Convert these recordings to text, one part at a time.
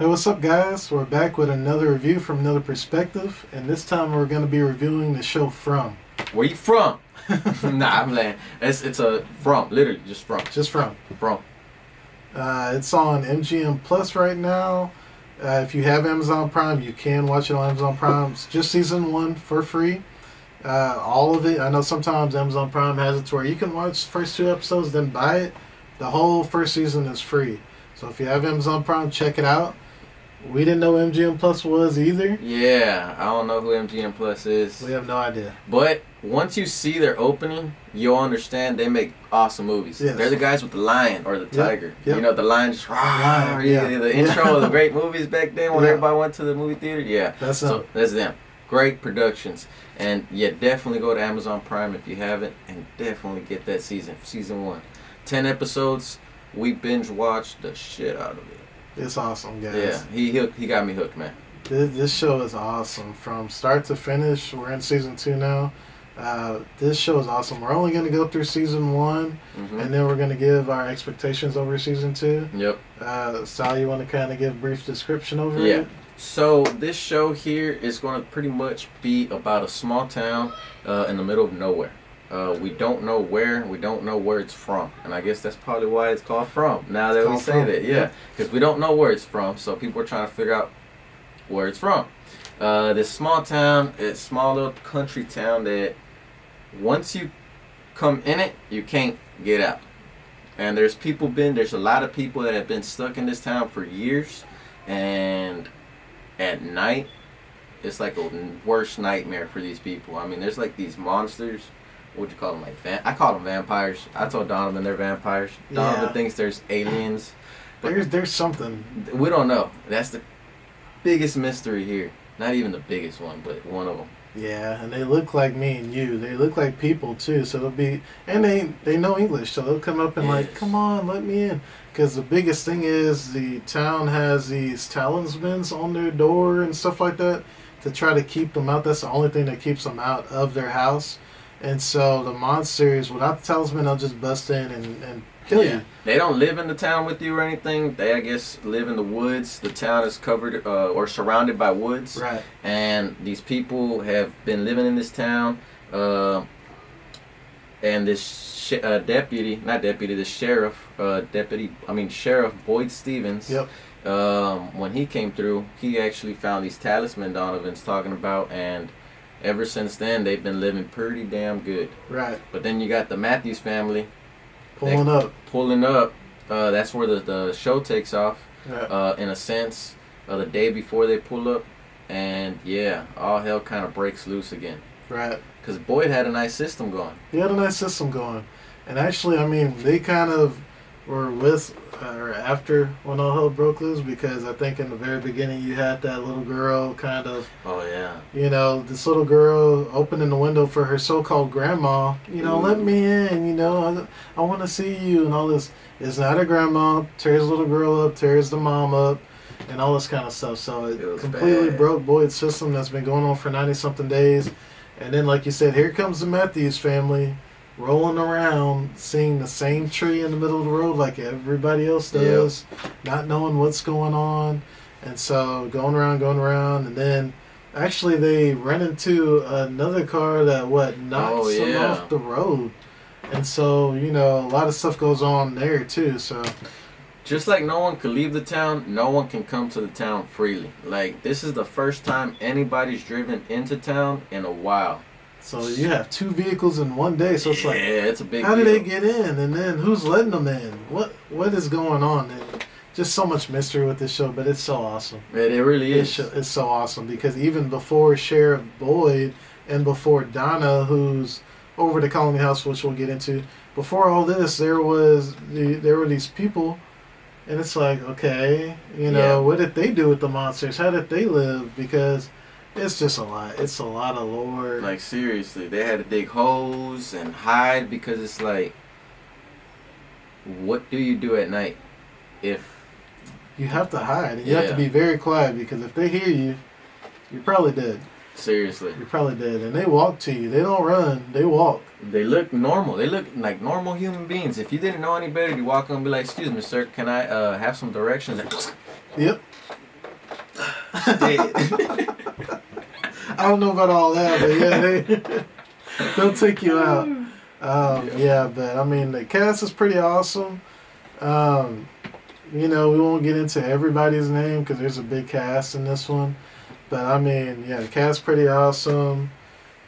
Hey, what's up, guys? We're back with another review from another perspective, and this time we're going to be reviewing the show From. Where you from? Nah, I'm laying. It's a from, literally just from. Just From. From. It's on MGM Plus right now. If you have Amazon Prime, you can watch it on Amazon Prime. It's just season 1 for free. All of it. I know sometimes Amazon Prime has it to where you can watch the first 2 episodes, then buy it. The whole first season is free. So if you have Amazon Prime, check it out. We didn't know MGM Plus was either. Yeah, I don't know who MGM Plus is. We have no idea. But once you see their opening, you'll understand they make awesome movies. Yes. They're the guys with the lion or the tiger. Yep. You know, the lion just Lion, yeah. The intro of the great movies back then when everybody went to the movie theater. Yeah, That's them. That's them. Great productions. And yeah, definitely go to Amazon Prime if you haven't, and definitely get that season 1. 10 episodes. We binge watched the shit out of it. It's awesome, guys. Yeah, he got me hooked, man. This show is awesome from start to finish. We're in season 2 now. This show is awesome. We're only going to go through season 1, and then we're going to give our expectations over season 2. Yep. Sal, you want to kind of give a brief description over it? Yeah. So this show here is going to pretty much be about a small town in the middle of nowhere. We don't know where. We don't know where it's from. And I guess that's probably why it's called From. Now that we say that, yeah. Because we don't know where it's from, so people are trying to figure out where it's from. This small town, it's a small little country town that once you come in it, you can't get out. And there's a lot of people that have been stuck in this town for years. And at night, it's like a worst nightmare for these people. I mean, there's like these monsters. What would you call them? I call them vampires. I told Donovan they're vampires. Donovan thinks there's aliens. But there's something. We don't know. That's the biggest mystery here. Not even the biggest one, but one of them. Yeah, and they look like me and you. They look like people too. So they'll be, and they know English, so they'll come up and like, come on, let me in. Because the biggest thing is the town has these talismans on their door and stuff like that to try to keep them out. That's the only thing that keeps them out of their house. And so the monsters, without the talisman, they'll just bust in and kill you. They don't live in the town with you or anything. They, I guess, live in the woods. The town is covered or surrounded by woods. Right. And these people have been living in this town. And this sheriff, Sheriff Boyd Stevens. Yep. When he came through, he actually found these talisman Donovan's talking about, and ever since then, they've been living pretty damn good. Right. But then you got the Matthews family. Pulling up. That's where the show takes off, in a sense, the day before they pull up. And, yeah, all hell kind of breaks loose again. Right. Because Boyd had a nice system going. He had a nice system going. And actually, I mean, they kind of were with or after when all hell broke loose, because I think in the very beginning you had that little girl kind of, this little girl opening the window for her so-called grandma, let me in, I want to see you, and all this. It's not her grandma, tears the little girl up, tears the mom up, and all this kind of stuff. So it completely broke Boyd's system that's been going on for 90-something days. And then, like you said, here comes the Matthews family rolling around, seeing the same tree in the middle of the road like everybody else does, not knowing what's going on. And so going around, and then actually they run into another car that knocks them off the road. And so, a lot of stuff goes on there too. So just like no one could leave the town, no one can come to the town freely. Like, this is the first time anybody's driven into town in a while. So you have 2 vehicles in one day. So it's it's a big how deal. do they get in? And then who's letting them in? What is going on? And just so much mystery with this show, but it's so awesome. It really is. It's so awesome because even before Sheriff Boyd and before Donna, who's over the Colony House, which we'll get into, before all this, there were these people, and it's like, okay, what did they do with the monsters? How did they live? Because it's just a lot. It's a lot of lore. Like, seriously, they had to dig holes and hide, because it's like, what do you do at night if you have to hide? And you have to be very quiet, because if they hear you, you're probably dead. Seriously. You're probably dead. And they walk to you. They don't run. They walk. They look normal. They look like normal human beings. If you didn't know any better, you walk up and be like, excuse me, sir, can I have some directions? Yep. I don't know about all that, but yeah, they'll take you out. Yeah, but I mean, the cast is pretty awesome. We won't get into everybody's name because there's a big cast in this one. But I mean, yeah, the cast's pretty awesome.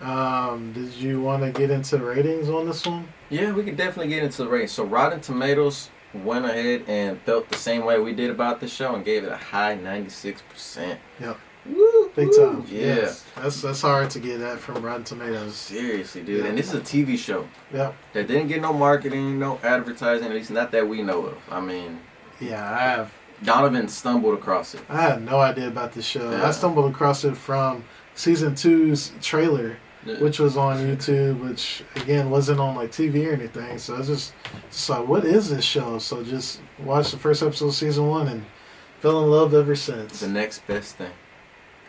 Did you want to get into ratings on this one? Yeah, we could definitely get into the ratings. So Rotten Tomatoes went ahead and felt the same way we did about this show and gave it a high 96%. Yep. Woo! Big time. Yeah. Yes. That's hard to get that from Rotten Tomatoes. Seriously, dude. Yeah. And this is a TV show. Yep. That didn't get no marketing, no advertising, at least not that we know of. I mean... Yeah, I have. Donovan stumbled across it. I had no idea about this show. Yeah. I stumbled across it from season 2's trailer, which was on YouTube, which again wasn't on like TV or anything. So I was just like, what is this show? So just watched the first episode of season 1 and fell in love ever since. The next best thing.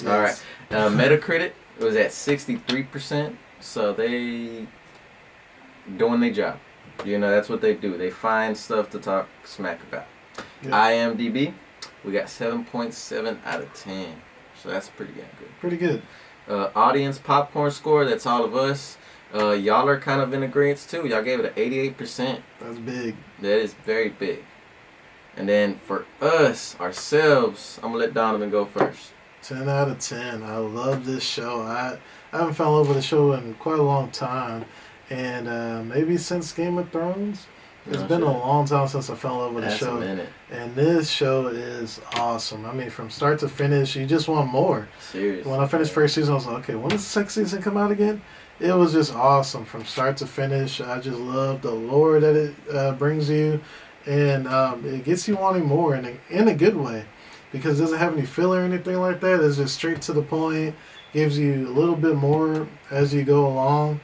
Yes. All right. Metacritic was at 63%. So they doing their job. That's what they do. They find stuff to talk smack about. Yep. IMDb, we got 7.7 out of 10. So that's pretty damn good. Pretty good. Audience popcorn score, that's all of us. Y'all are kind of in agreement too. Y'all gave it an 88%. That's big. That is very big. And then for us, ourselves, I'm going to let Donovan go first. 10 out of 10. I love this show. I haven't fell in love with the show in quite a long time. And maybe since Game of Thrones. It's been a long time since I fell in love with the show. A minute. And this show is awesome. I mean, from start to finish, you just want more. Seriously. When I finished first season, I was like, okay, when does the second season come out again? It was just awesome from start to finish. I just love the lore that it brings you. And it gets you wanting more in a good way. Because it doesn't have any filler or anything like that. It's just straight to the point. Gives you a little bit more as you go along.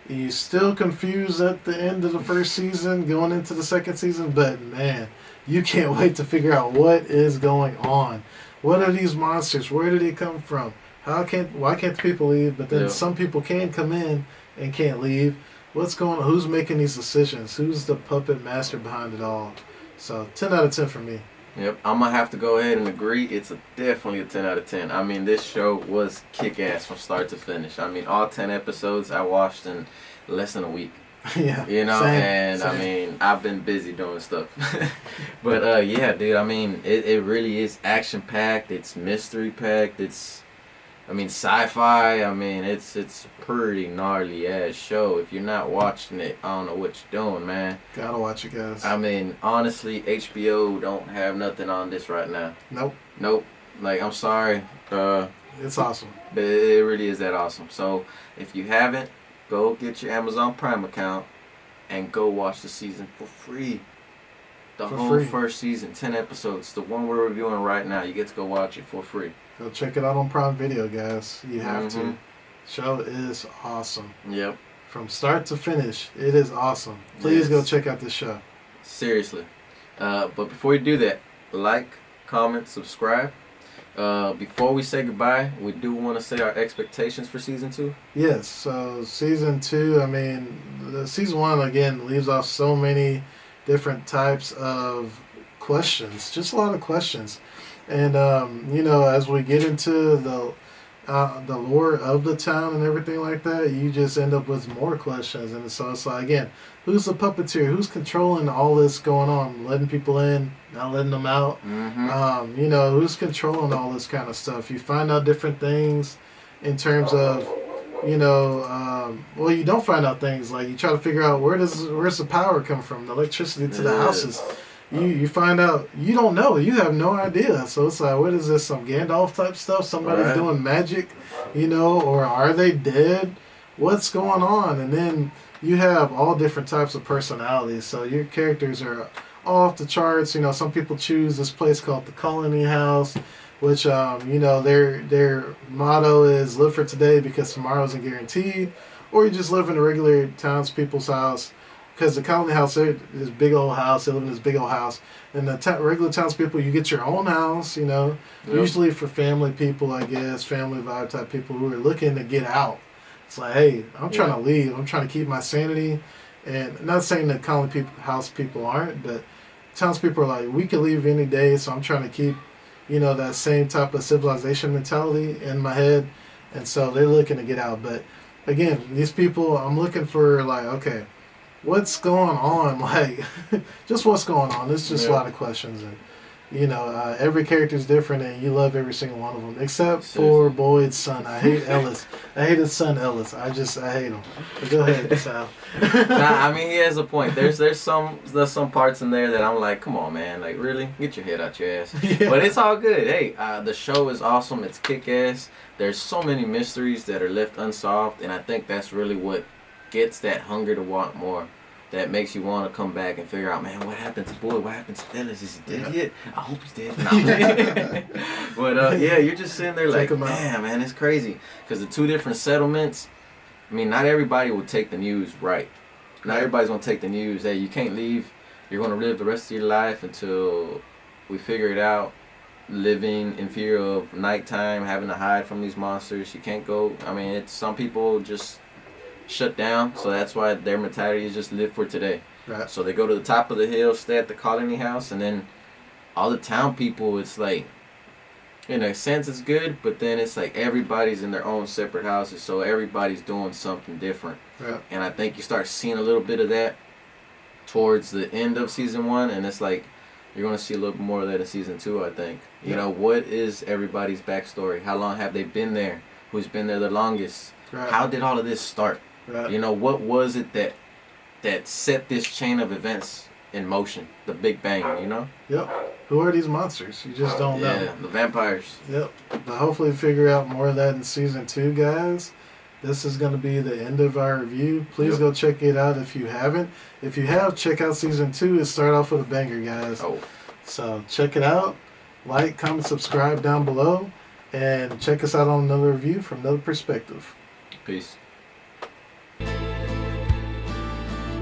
You're still confused at the end of the first season, going into the second season, but man, you can't wait to figure out what is going on. What are these monsters? Where do they come from? Why can't the people leave? But then some people can come in and can't leave. What's going on? Who's making these decisions? Who's the puppet master behind it all? So 10 out of 10 for me. Yep, I'm going to have to go ahead and agree. It's definitely a 10 out of 10. I mean, this show was kick-ass from start to finish. I mean, all 10 episodes I watched in less than a week. Yeah. Same. I mean, I've been busy doing stuff. But, yeah, dude, I mean, it really is action-packed. It's mystery-packed. It's, sci-fi. I mean, it's pretty gnarly-ass show. If you're not watching it, I don't know what you're doing, man. Gotta watch it, guys. I mean, honestly, HBO don't have nothing on this right now. Nope. Like, I'm sorry. It's awesome. But it really is that awesome. So, if you haven't, go get your Amazon Prime account and go watch the season for free. The whole first season, 10 episodes. The one we're reviewing right now, you get to go watch it for free. Go check it out on Prime Video, guys. You have to. Show is awesome. Yep. From start to finish, it is awesome. Please go check out this show. Seriously. But before you do that, like, comment, subscribe. Before we say goodbye, we do want to say our expectations for season 2. Yes. So season 2, the season 1 again leaves off so many different types of questions. Just a lot of questions. And as we get into the lore of the town and everything like that, you just end up with more questions. And so it's like, again, who's the puppeteer? Who's controlling all this going on? Letting people in, not letting them out. Who's controlling all this kind of stuff? You find out different things in terms of, you don't find out things. Like, you try to figure out where's the power come from, the electricity to the houses. You find out, you don't know. You have no idea. So it's like, what is this, some Gandalf type stuff? Somebody's doing magic, or are they dead? What's going on? And then you have all different types of personalities. So your characters are all off the charts. Some people choose this place called the Colony House, which, their motto is live for today because tomorrow isn't guaranteed. Or you just live in a regular townspeople's house. Because the Colony House, this big old house, they live in this big old house. And the regular townspeople, you get your own house, usually for family people, I guess, family vibe type people who are looking to get out. It's like, hey, I'm trying to leave. I'm trying to keep my sanity. And not saying that Colony House people aren't, but townspeople are like, we can leave any day, so I'm trying to keep that same type of civilization mentality in my head, and so they're looking to get out. But again, these people, I'm looking for like, okay, what's going on? Like, just what's going on? It's just a lot of questions, and every character is different, and you love every single one of them, except for Boyd's son. I hate Ellis. I hate his son Ellis. I hate him. But go ahead, Sal. Nah, I mean, he has a point. There's some parts in there that I'm like, come on, man, like really, get your head out your ass. Yeah. But it's all good. Hey, the show is awesome. It's kick-ass. There's so many mysteries that are left unsolved, and I think that's really what gets that hunger to want more. That makes you want to come back and figure out, man, what happened to Boyd? What happened to Ellis? Is he dead yet? I hope he's dead. No. But yeah, you're just sitting there like, man, it's crazy. Because the two different settlements, I mean, not everybody will take the news right. Not everybody's going to take the news. Hey, you can't leave. You're going to live the rest of your life until we figure it out. Living in fear of nighttime, having to hide from these monsters. You can't go. I mean, it's some people just shut down, so that's why their mentality is just live for today. Right. So they go to the top of the hill, stay at the colony house, and then all the town people, it's like, in a sense it's good, but then it's like everybody's in their own separate houses, so everybody's doing something different. Yeah. And I think you start seeing a little bit of that towards the end of season 1, and it's like you're going to see a little more of that in season 2, I think. Yeah. What is everybody's backstory? How long have they been there? Who's been there the longest? Right. How did all of this start? Right. What was it that set this chain of events in motion? The Big Bang, Yep. Who are these monsters? You just don't know. Yeah, the vampires. Yep. But hopefully figure out more of that in season 2, guys. This is going to be the end of our review. Please go check it out if you haven't. If you have, check out season 2 and start off with a banger, guys. Oh. So check it out. Like, comment, subscribe down below. And check us out on another review from another perspective. Peace.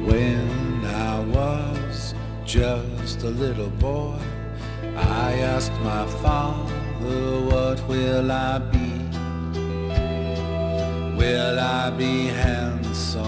When I was just a little boy, I asked my father, what will I be? Will I be handsome